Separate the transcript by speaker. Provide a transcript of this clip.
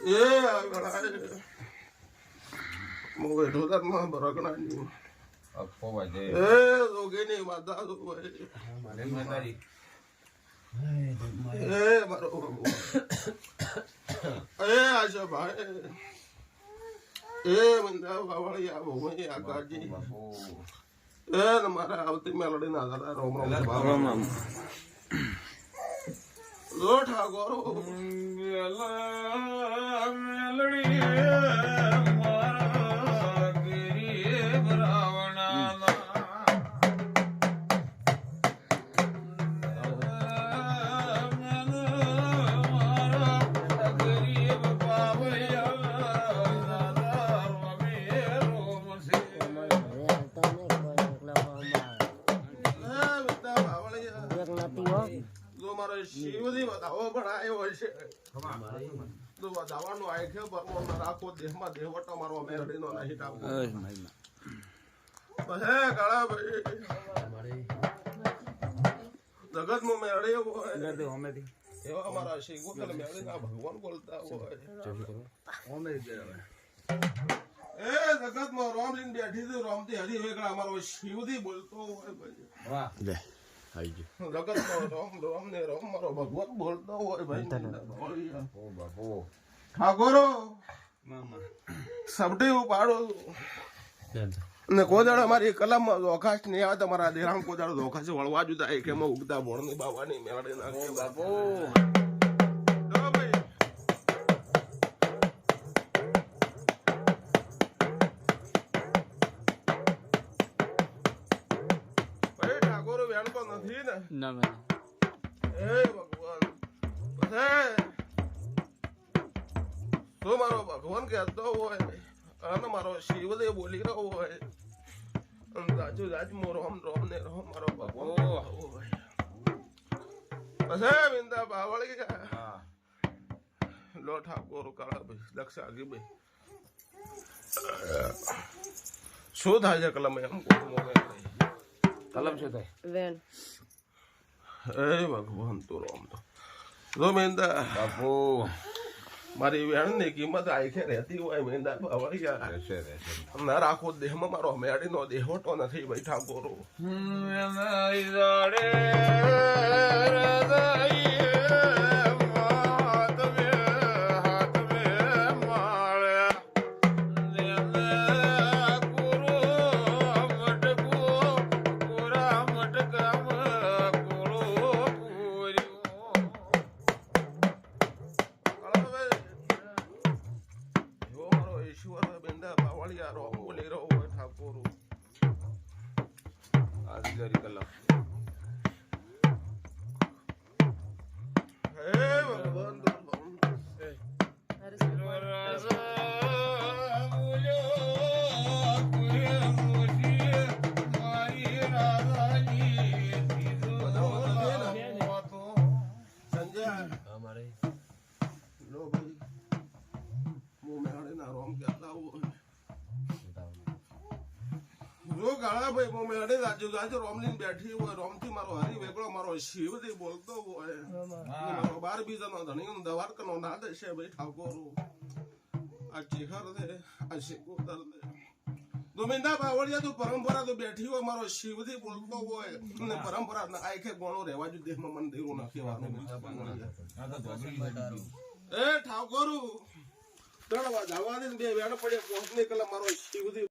Speaker 1: એ મો બેઠો તાર માં બરકણા ની
Speaker 2: અપો વાજે
Speaker 1: એ જોગે ની માતા જો
Speaker 2: મારે માતાજી
Speaker 1: એ મારો એ આશા ભાઈ એ મંદા બાવળિયા ભોઈ આગાજી એ મારા આવતી મેલડી ના દાદા રોમ રોમ લો ઠાકોર
Speaker 2: મેલડી મારા ગીરી ભરાવણા
Speaker 1: શિવજી બતાવો પણ આવ્યો છે તો બતાવવાનું આય છે પરમો રાખો દેહમાં દેવટો મારો મેરડીનો નહીં ટાકો હે કાળા ભાઈ જગતમાં મેરડી હોય એવા અમારા શિવગોતલ મેરડીના ભગવાન બોલતા હોય એ જગતમાં રામલિંગ બેઠી હતી રામથી હરી વેગળા અમારો શિવજી બોલતો હોય ભાઈ વાહ જગતમાં રામ ને રામ મારો ભગવાન બોલતો હોય ભાઈ ઠાકોરો સબટી ઉપાડો ને કોદાળ અમારી કલમમાં ધોખાશ નહીં આવે તમારા દેરામ કોદાળ ધોખાશ વળવા જુદા એક એમાં ઉગતા ભોળની બાવાની મેળડી નાખે બાપો નથી ને ના એ ભગવાન તો મારો ભગવાન કહેતો હોય અને મારો શિવદેવ બોલી રહ્યો હોય રાજુ રાજમો રોમ રોમ ને રોમ મારો ભગવાન હોય પછી બિંદા બાવળી ગયા લો ઠાકોર કાળા ભાઈ લક્ષ આગી ભાઈ શું થાય છે કલમ એમ કલમ શું થાય વેણ એ ભગવાન તો રામ તો જો મેંદા બાપુ મારી વેણ ની કિંમત આખે રહેતી હોય મેંદા બાવળિયા રહેશે ના રાખો દેહમાં મારો મેળીનો દેહોટો નથી ભાઈ ઠાકોરો રોમલીન બેઠી હોય રોમથી મારો હરી વેગળો મારો શિવજી બોલતો હોય મારો 12 બીજાનો ધણી દવારકનો નાદ છે ભાઈ ઠાકોરો આ ચેહર દે આ શિકોતર દે ગોવિંદા બાવળિયા તું પરંપરા તો બેઠી હોય મારો શિવજી બોલતો હોય ને પરંપરા આખે ગોણો રહેવા જો દેહમાં મંદિરો નાખેવાનું એ ઠાકોરો 3 વાગ્યા જવા દે બે વેણ પડે પહોંચને કલા મારો શિવજી